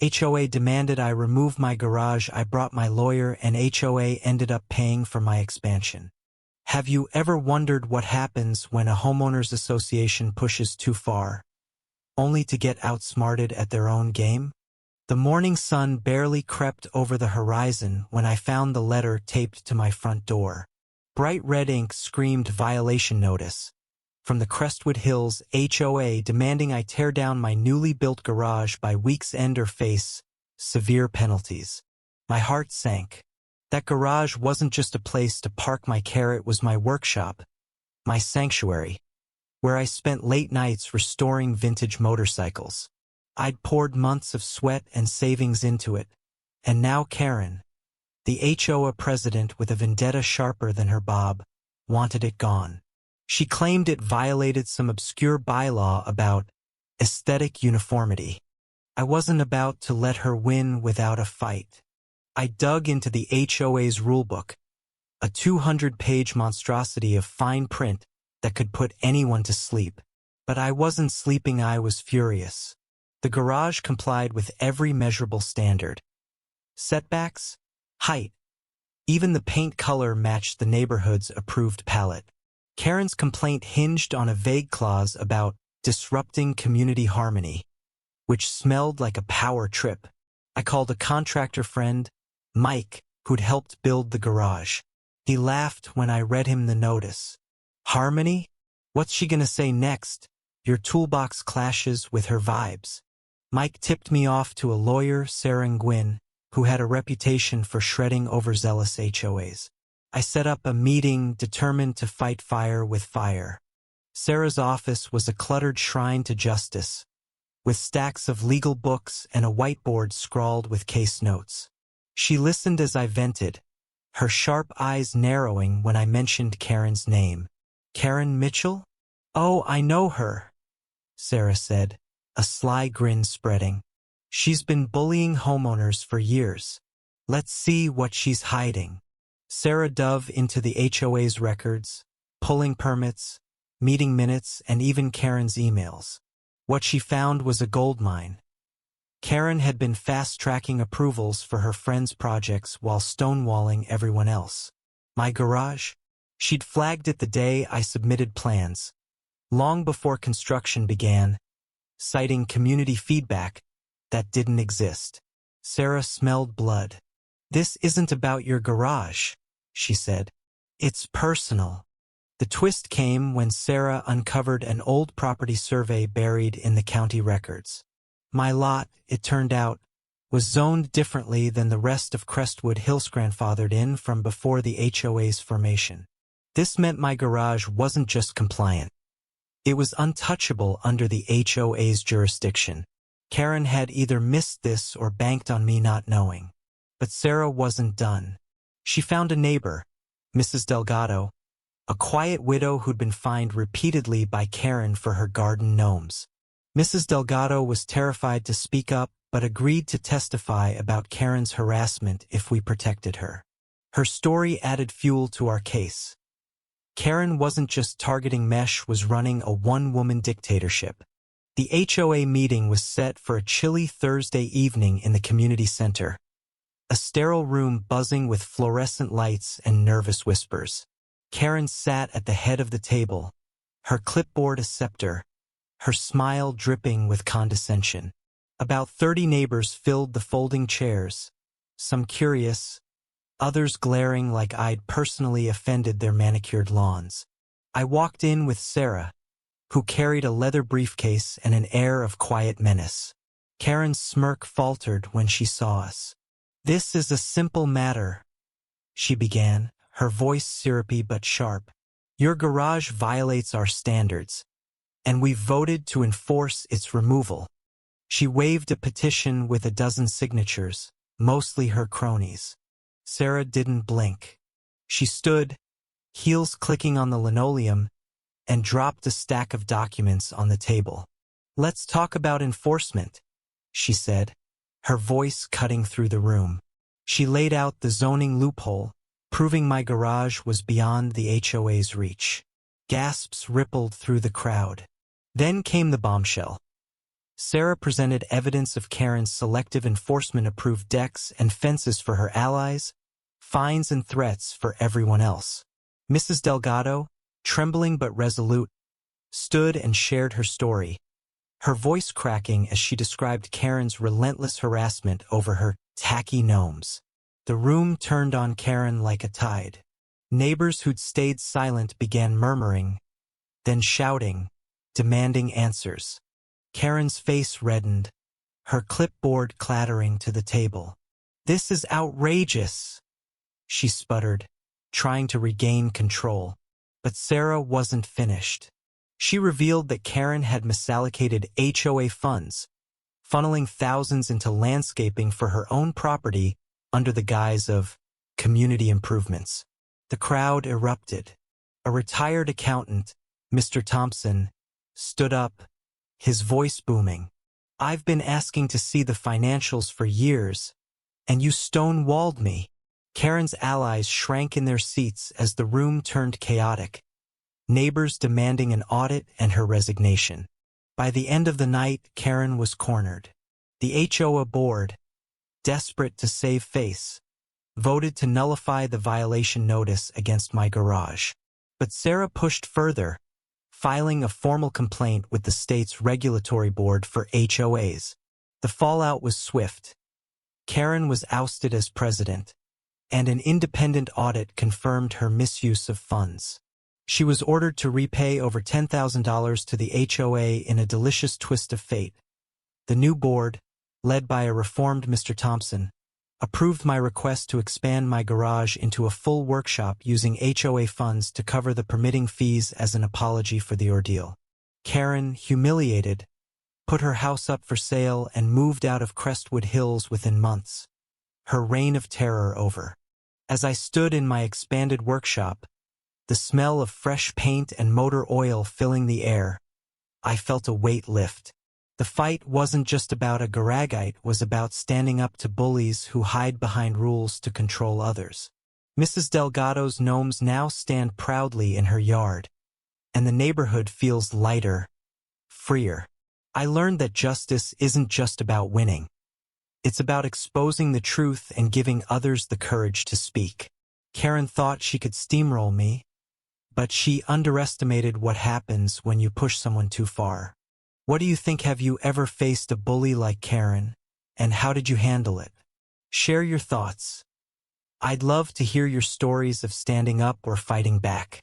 HOA demanded I remove my garage. I brought my lawyer and HOA ended up paying for my expansion. Have you ever wondered what happens when a homeowners association pushes too far, only to get outsmarted at their own game? The morning sun barely crept over the horizon when I found the letter taped to my front door. Bright red ink screamed violation notice. From the Crestwood Hills HOA demanding I tear down my newly built garage by week's end or face severe penalties. My heart sank. That garage wasn't just a place to park my car, it was my workshop, my sanctuary, where I spent late nights restoring vintage motorcycles. I'd poured months of sweat and savings into it, and now Karen, the HOA president with a vendetta sharper than her bob, wanted it gone. She claimed it violated some obscure bylaw about aesthetic uniformity. I wasn't about to let her win without a fight. I dug into the HOA's rulebook, a 200-page monstrosity of fine print that could put anyone to sleep. But I wasn't sleeping, I was furious. The garage complied with every measurable standard. Setbacks, height, even the paint color matched the neighborhood's approved palette. Karen's complaint hinged on a vague clause about disrupting community harmony, which smelled like a power trip. I called a contractor friend, Mike, who'd helped build the garage. He laughed when I read him the notice. Harmony? What's she gonna say next? Your toolbox clashes with her vibes. Mike tipped me off to a lawyer, Sarah Nguyen, who had a reputation for shredding overzealous HOAs. I set up a meeting determined to fight fire with fire. Sarah's office was a cluttered shrine to justice, with stacks of legal books and a whiteboard scrawled with case notes. She listened as I vented, her sharp eyes narrowing when I mentioned Karen's name. Karen Mitchell? Oh, I know her, Sarah said, a sly grin spreading. She's been bullying homeowners for years. Let's see what she's hiding. Sarah dove into the HOA's records, pulling permits, meeting minutes, and even Karen's emails. What she found was a goldmine. Karen had been fast-tracking approvals for her friends' projects while stonewalling everyone else. My garage? She'd flagged it the day I submitted plans, long before construction began, citing community feedback that didn't exist. Sarah smelled blood. This isn't about your garage, she said. It's personal. The twist came when Sarah uncovered an old property survey buried in the county records. My lot, it turned out, was zoned differently than the rest of Crestwood Hills, grandfathered in from before the HOA's formation. This meant my garage wasn't just compliant. It was untouchable under the HOA's jurisdiction. Karen had either missed this or banked on me not knowing. But Sarah wasn't done. She found a neighbor, Mrs. Delgado, a quiet widow who'd been fined repeatedly by Karen for her garden gnomes. Mrs. Delgado was terrified to speak up but agreed to testify about Karen's harassment if we protected her. Her story added fuel to our case. Karen wasn't just targeting Mesh, was running a one-woman dictatorship. The HOA meeting was set for a chilly Thursday evening in the community center, a sterile room buzzing with fluorescent lights and nervous whispers. Karen sat at the head of the table, her clipboard a scepter, her smile dripping with condescension. About 30 neighbors filled the folding chairs, some curious, others glaring like I'd personally offended their manicured lawns. I walked in with Sarah, who carried a leather briefcase and an air of quiet menace. Karen's smirk faltered when she saw us. "This is a simple matter," she began, her voice syrupy but sharp. "Your garage violates our standards, and we've voted to enforce its removal." She waved a petition with a dozen signatures, mostly her cronies. Sarah didn't blink. She stood, heels clicking on the linoleum, and dropped a stack of documents on the table. "Let's talk about enforcement," she said, her voice cutting through the room. She laid out the zoning loophole, proving my garage was beyond the HOA's reach. Gasps rippled through the crowd. Then came the bombshell. Sarah presented evidence of Karen's selective enforcement-approved decks and fences for her allies, fines and threats for everyone else. Mrs. Delgado, trembling but resolute, stood and shared her story, her voice cracking as she described Karen's relentless harassment over her tacky gnomes. The room turned on Karen like a tide. Neighbors who'd stayed silent began murmuring, then shouting, demanding answers. Karen's face reddened, her clipboard clattering to the table. "This is outrageous," she sputtered, trying to regain control. But Sarah wasn't finished. She revealed that Karen had misallocated HOA funds, funneling thousands into landscaping for her own property under the guise of community improvements. The crowd erupted. A retired accountant, Mr. Thompson, stood up, his voice booming. "I've been asking to see the financials for years, and you stonewalled me." Karen's allies shrank in their seats as the room turned chaotic, neighbors demanding an audit and her resignation. By the end of the night, Karen was cornered. The HOA board, desperate to save face, voted to nullify the violation notice against my garage. But Sarah pushed further, filing a formal complaint with the state's regulatory board for HOAs. The fallout was swift. Karen was ousted as president, and an independent audit confirmed her misuse of funds. She was ordered to repay over $10,000 to the HOA in a delicious twist of fate. The new board, led by a reformed Mr. Thompson, approved my request to expand my garage into a full workshop using HOA funds to cover the permitting fees as an apology for the ordeal. Karen, humiliated, put her house up for sale and moved out of Crestwood Hills within months, her reign of terror over. As I stood in my expanded workshop, the smell of fresh paint and motor oil filling the air, I felt a weight lift. The fight wasn't just about a garagite, it was about standing up to bullies who hide behind rules to control others. Mrs. Delgado's gnomes now stand proudly in her yard, and the neighborhood feels lighter, freer. I learned that justice isn't just about winning. It's about exposing the truth and giving others the courage to speak. Karen thought she could steamroll me, but she underestimated what happens when you push someone too far. What do you think? Have you ever faced a bully like Karen, and how did you handle it? Share your thoughts. I'd love to hear your stories of standing up or fighting back.